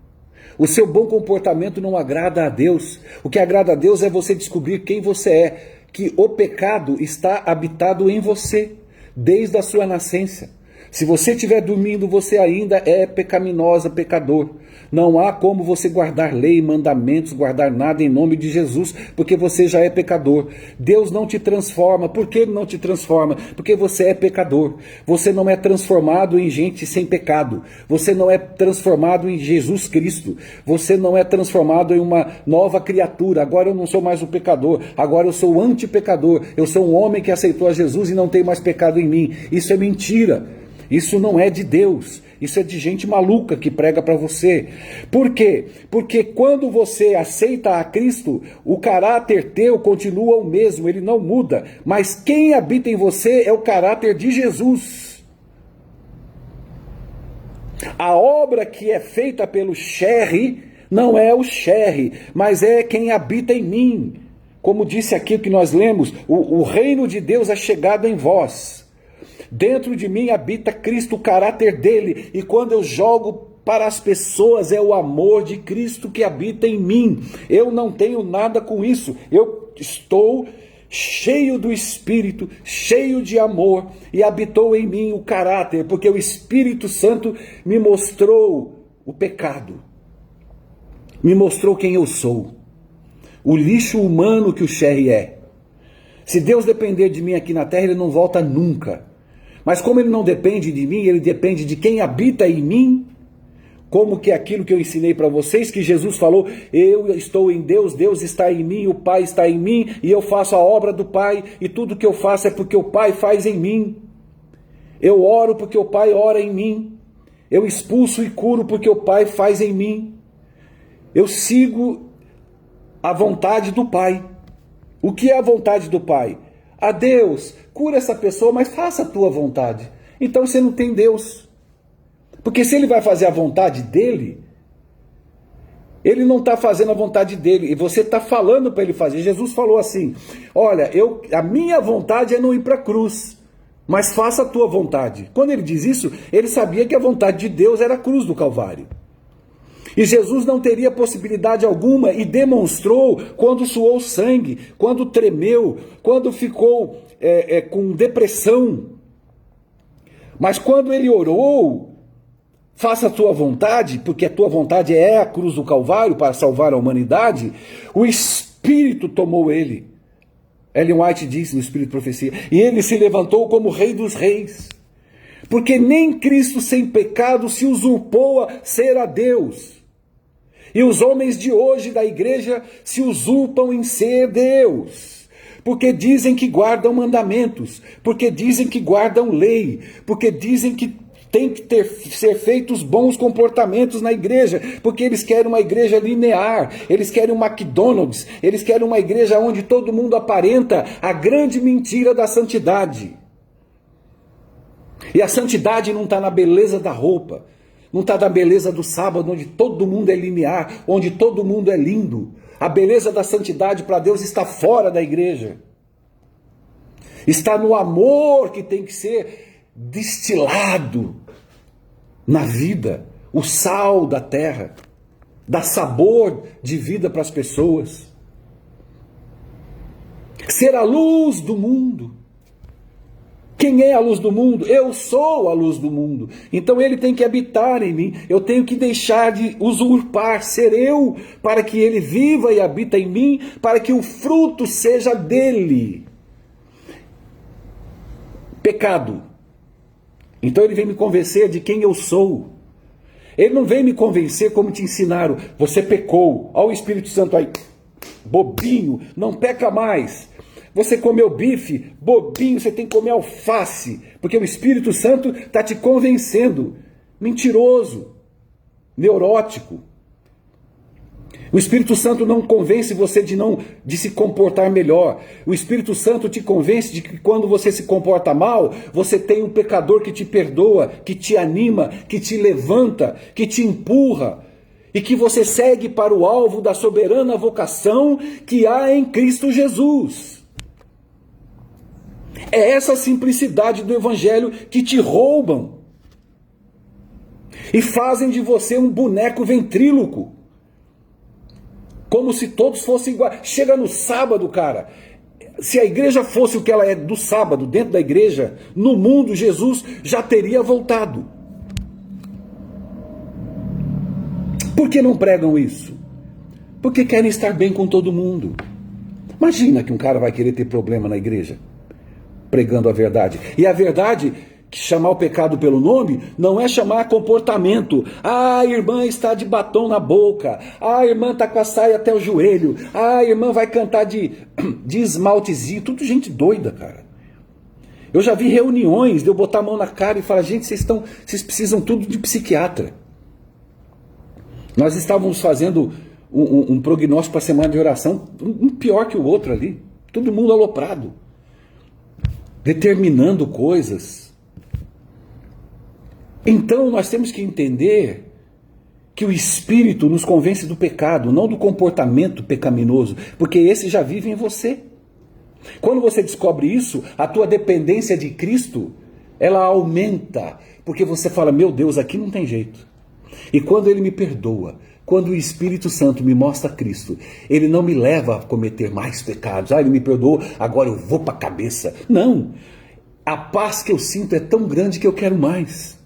O seu bom comportamento não agrada a Deus. O que agrada a Deus é você descobrir quem você é, que o pecado está habitado em você, desde a sua nascença. Se você estiver dormindo, você ainda é pecaminosa, pecador. Não há como você guardar lei, mandamentos, guardar nada em nome de Jesus, porque você já é pecador. Deus não te transforma. Por que Ele não te transforma? Porque você é pecador. Você não é transformado em gente sem pecado. Você não é transformado em Jesus Cristo. Você não é transformado em uma nova criatura. Agora eu não sou mais um pecador. Agora eu sou o antipecador. Eu sou um homem que aceitou a Jesus e não tem mais pecado em mim. Isso é mentira. Isso não é de Deus, isso é de gente maluca que prega para você. Por quê? Porque quando você aceita a Cristo, o caráter teu continua o mesmo, ele não muda. Mas quem habita em você é o caráter de Jesus. A obra que é feita pelo Sherry não é o Sherry, mas é quem habita em mim. Como disse aqui o que nós lemos, o reino de Deus é chegado em vós. Dentro de mim habita Cristo, o caráter dele, e quando eu jogo para as pessoas é o amor de Cristo que habita em mim. Eu não tenho nada com isso, eu estou cheio do Espírito, cheio de amor, e habitou em mim o caráter, porque o Espírito Santo me mostrou o pecado, me mostrou quem eu sou, o lixo humano que o Sherry é. Se Deus depender de mim aqui na terra, ele não volta nunca. Mas como ele não depende de mim, ele depende de quem habita em mim, como que aquilo que eu ensinei para vocês, que Jesus falou, eu estou em Deus, Deus está em mim, o Pai está em mim, e eu faço a obra do Pai, e tudo que eu faço é porque o Pai faz em mim. Eu oro porque o Pai ora em mim. Eu expulso e curo porque o Pai faz em mim. Eu sigo a vontade do Pai. O que é a vontade do Pai? A Deus, cura essa pessoa, mas faça a tua vontade. Então você não tem Deus. Porque se ele vai fazer a vontade dele, ele não está fazendo a vontade dele, e você está falando para ele fazer. Jesus falou assim, olha, a minha vontade é não ir para a cruz. mas faça a tua vontade. Quando ele diz isso, ele sabia que a vontade de Deus era a cruz do Calvário. E Jesus não teria possibilidade alguma, e demonstrou quando suou sangue, quando tremeu, quando ficou com depressão. Mas quando ele orou, faça a tua vontade, porque a tua vontade é a cruz do Calvário para salvar a humanidade, o Espírito tomou ele. Ellen White disse no Espírito de Profecia, e ele se levantou como Rei dos Reis, porque nem Cristo sem pecado se usurpou a ser a Deus. E os homens de hoje da igreja se usurpam em ser Deus, porque dizem que guardam mandamentos, porque dizem que guardam lei, porque dizem que tem que ser feitos bons comportamentos na igreja, porque eles querem uma igreja linear, eles querem um McDonald's, eles querem uma igreja onde todo mundo aparenta a grande mentira da santidade. E a santidade não está na beleza da roupa, não está na beleza do sábado, onde todo mundo é linear, onde todo mundo é lindo. A beleza da santidade para Deus está fora da igreja. Está no amor que tem que ser destilado na vida, o sal da terra, dá sabor de vida para as pessoas. Ser a luz do mundo. Quem é a luz do mundo? Eu sou a luz do mundo. Então ele tem que habitar em mim. Eu tenho que deixar de usurpar, ser eu, para que ele viva e habita em mim, para que o fruto seja dele. Pecado. Então ele vem me convencer de quem eu sou. Ele não vem me convencer como te ensinaram. Você pecou. Olha o Espírito Santo aí. Bobinho, não peca mais. Você comeu bife, bobinho, você tem que comer alface. Porque o Espírito Santo está te convencendo. Mentiroso. Neurótico. O Espírito Santo não convence você de se comportar melhor. O Espírito Santo te convence de que quando você se comporta mal, você tem um pecador que te perdoa, que te anima, que te levanta, que te empurra. E que você segue para o alvo da soberana vocação que há em Cristo Jesus. É essa simplicidade do Evangelho que te roubam. E fazem de você um boneco ventríloco. Como se todos fossem iguais. Chega no sábado, cara. Se a igreja fosse o que ela é do sábado, dentro da igreja, no mundo, Jesus já teria voltado. Por que não pregam isso? Porque querem estar bem com todo mundo. Imagina que um cara vai querer ter problema na igreja, pregando a verdade. E a verdade, que chamar o pecado pelo nome, não é chamar comportamento. Ah, a irmã está de batom na boca. Ah, a irmã está com a saia até o joelho. Ah, a irmã vai cantar de esmaltezinho. Tudo gente doida, cara. Eu já vi reuniões de eu botar a mão na cara e falar, gente, vocês precisam tudo de psiquiatra. Nós estávamos fazendo um prognóstico para a semana de oração, um pior que o outro ali. Todo mundo aloprado. Determinando coisas. Então nós temos que entender que o Espírito nos convence do pecado, não do comportamento pecaminoso, porque esse já vive em você. Quando você descobre isso, a tua dependência de Cristo, ela aumenta, porque você fala, meu Deus, aqui não tem jeito. E quando Ele me perdoa, quando o Espírito Santo me mostra Cristo, Ele não me leva a cometer mais pecados. Ah, Ele me perdoou, agora eu vou para a cabeça. Não, a paz que eu sinto é tão grande que eu quero mais.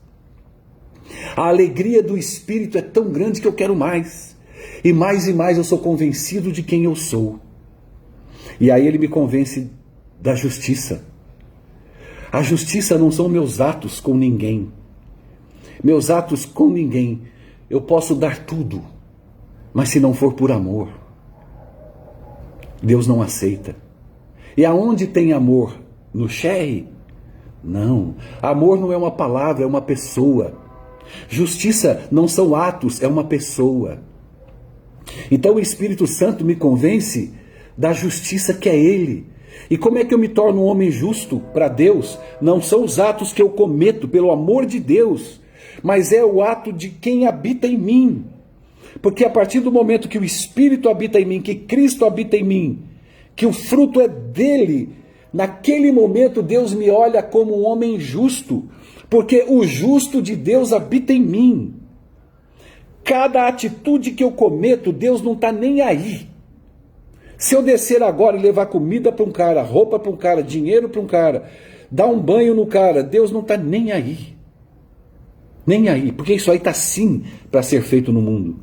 A alegria do Espírito é tão grande que eu quero mais. E mais eu sou convencido de quem eu sou. E aí Ele me convence da justiça. A justiça não são meus atos com ninguém. Meus atos com ninguém. Eu posso dar tudo, mas se não for por amor, Deus não aceita. E aonde tem amor? No Sherry? Não. Amor não é uma palavra, é uma pessoa. Justiça não são atos, é uma pessoa. Então o Espírito Santo me convence da justiça que é Ele. E como é que eu me torno um homem justo para Deus? Não são os atos que eu cometo pelo amor de Deus, mas é o ato de quem habita em mim. Porque a partir do momento que o Espírito habita em mim, que Cristo habita em mim, que o fruto é dele, naquele momento Deus me olha como um homem justo, porque o justo de Deus habita em mim. Cada atitude que eu cometo, Deus não está nem aí. Se eu descer agora e levar comida para um cara, roupa para um cara, dinheiro para um cara, dar um banho no cara, Deus não está nem aí. Nem aí, porque isso aí está sim para ser feito no mundo.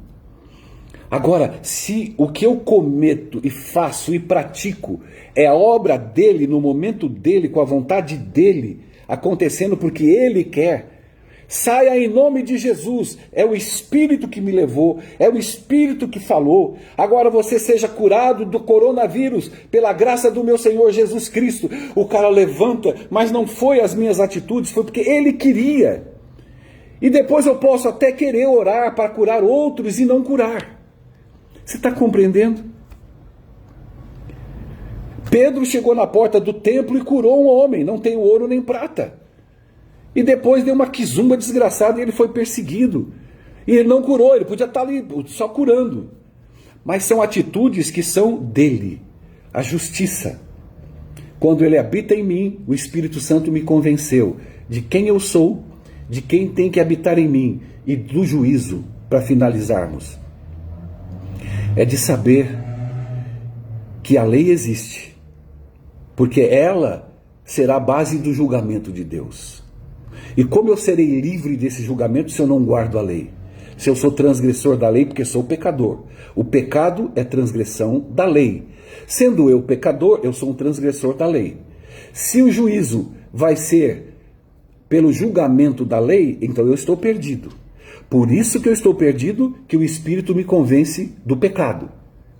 Agora, se o que eu cometo e faço e pratico é a obra dele, no momento dele, com a vontade dele, acontecendo porque ele quer, saia em nome de Jesus. É o Espírito que me levou, é o Espírito que falou. Agora você seja curado do coronavírus pela graça do meu Senhor Jesus Cristo. O cara levanta, mas não foi as minhas atitudes, foi porque ele queria. E depois eu posso até querer orar para curar outros e não curar. Você está compreendendo? Pedro chegou na porta do templo e curou um homem, não tem ouro nem prata. E depois deu uma quizumba desgraçada e ele foi perseguido. E ele não curou, ele podia estar ali só curando. Mas são atitudes que são dele. A justiça. Quando ele habita em mim, o Espírito Santo me convenceu de quem eu sou, de quem tem que habitar em mim e do juízo, para finalizarmos. É de saber que a lei existe, porque ela será a base do julgamento de Deus. E como eu serei livre desse julgamento se eu não guardo a lei? Se eu sou transgressor da lei, porque sou pecador. O pecado é transgressão da lei. Sendo eu pecador, eu sou um transgressor da lei. Se o juízo vai ser pelo julgamento da lei, então eu estou perdido. Por isso que eu estou perdido, que o Espírito me convence do pecado.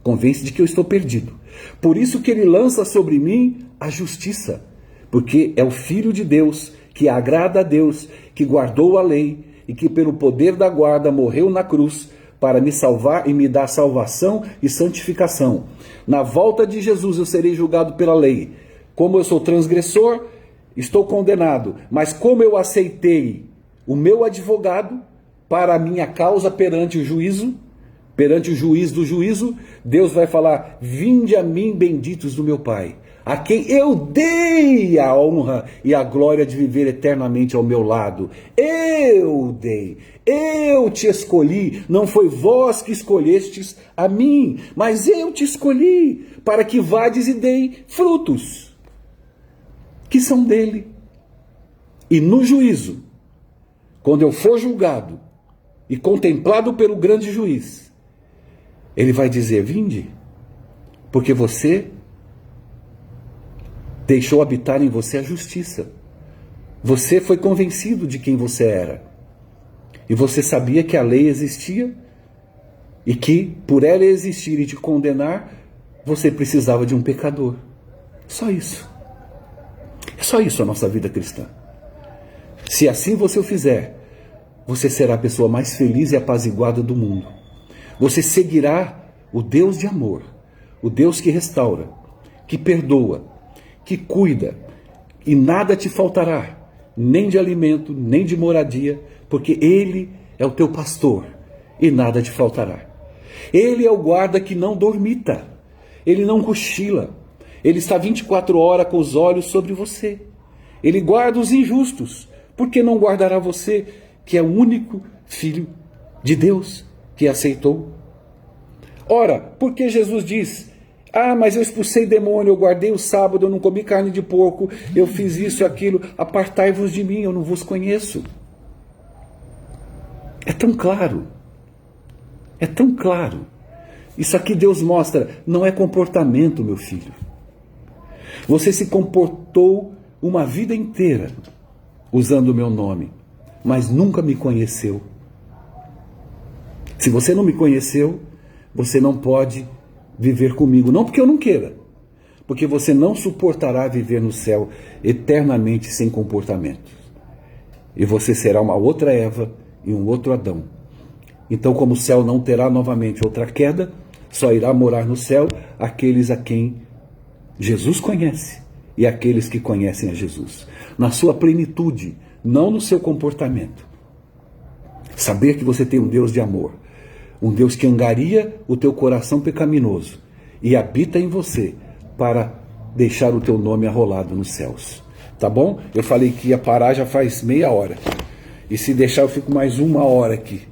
Convence de que eu estou perdido. Por isso que ele lança sobre mim a justiça. Porque é o Filho de Deus, que agrada a Deus, que guardou a lei e que pelo poder da guarda morreu na cruz para me salvar e me dar salvação e santificação. Na volta de Jesus eu serei julgado pela lei. Como eu sou transgressor, estou condenado. Mas como eu aceitei o meu advogado para a minha causa perante o juízo, perante o juiz do juízo, Deus vai falar: vinde a mim, benditos do meu Pai, a quem eu dei a honra e a glória de viver eternamente ao meu lado. Eu dei, eu te escolhi, não foi vós que escolhestes a mim, mas eu te escolhi, para que vades e dei frutos, que são dele. E no juízo, quando eu for julgado e contemplado pelo grande juiz, ele vai dizer: vinde, porque você deixou habitar em você a justiça. Você foi convencido de quem você era. E você sabia que a lei existia e que, por ela existir e te condenar, você precisava de um pecador. Só isso. É só isso a nossa vida cristã. Se assim você o fizer, você será a pessoa mais feliz e apaziguada do mundo. Você seguirá o Deus de amor, o Deus que restaura, que perdoa, que cuida, e nada te faltará, nem de alimento, nem de moradia, porque Ele é o teu pastor e nada te faltará. Ele é o guarda que não dormita, Ele não cochila, Ele está 24 horas com os olhos sobre você. Ele guarda os injustos, porque não guardará você, que é o único Filho de Deus que aceitou? Ora, porque Jesus diz: mas eu expulsei demônio, eu guardei o sábado, eu não comi carne de porco, eu fiz isso e aquilo, apartai-vos de mim, eu não vos conheço. É tão claro. É tão claro. Isso aqui Deus mostra, não é comportamento, meu filho. Você se comportou uma vida inteira usando o meu nome, mas nunca me conheceu. Se você não me conheceu, você não pode viver comigo. Não porque eu não queira, porque você não suportará viver no céu eternamente sem comportamento. E você será uma outra Eva e um outro Adão. Então, como o céu não terá novamente outra queda, só irá morar no céu aqueles a quem Jesus conhece e aqueles que conhecem a Jesus. Na sua plenitude, não no seu comportamento. Saber que você tem um Deus de amor, um Deus que angaria o teu coração pecaminoso e habita em você para deixar o teu nome arrolado nos céus. Tá bom? Eu falei que ia parar já faz meia hora. E se deixar eu fico mais 1 hora aqui.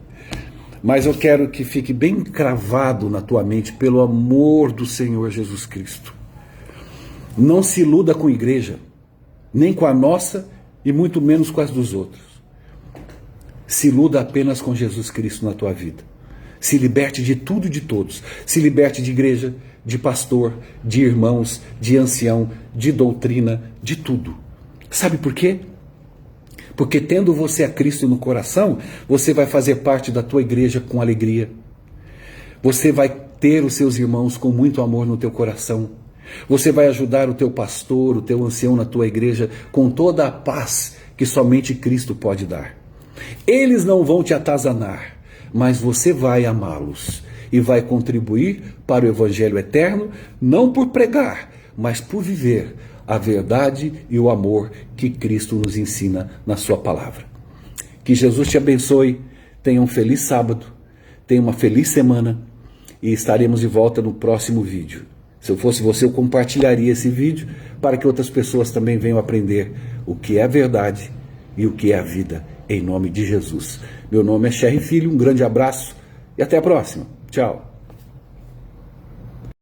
Mas eu quero que fique bem cravado na tua mente, pelo amor do Senhor Jesus Cristo. Não se iluda com a igreja, nem com a nossa e muito menos com as dos outros. Se iluda apenas com Jesus Cristo na tua vida. Se liberte de tudo e de todos. Se liberte de igreja, de pastor, de irmãos, de ancião, de doutrina, de tudo. Sabe por quê? Porque tendo você a Cristo no coração, você vai fazer parte da tua igreja com alegria. Você vai ter os seus irmãos com muito amor no teu coração. Você vai ajudar o teu pastor, o teu ancião na tua igreja com toda a paz que somente Cristo pode dar. Eles não vão te atazanar, mas você vai amá-los e vai contribuir para o evangelho eterno, não por pregar, mas por viver a verdade e o amor que Cristo nos ensina na sua palavra. Que Jesus te abençoe, tenha um feliz sábado, tenha uma feliz semana e estaremos de volta no próximo vídeo. Se eu fosse você, eu compartilharia esse vídeo para que outras pessoas também venham aprender o que é a verdade e o que é a vida, em nome de Jesus. Meu nome é Sherry Filho, um grande abraço e até a próxima. Tchau.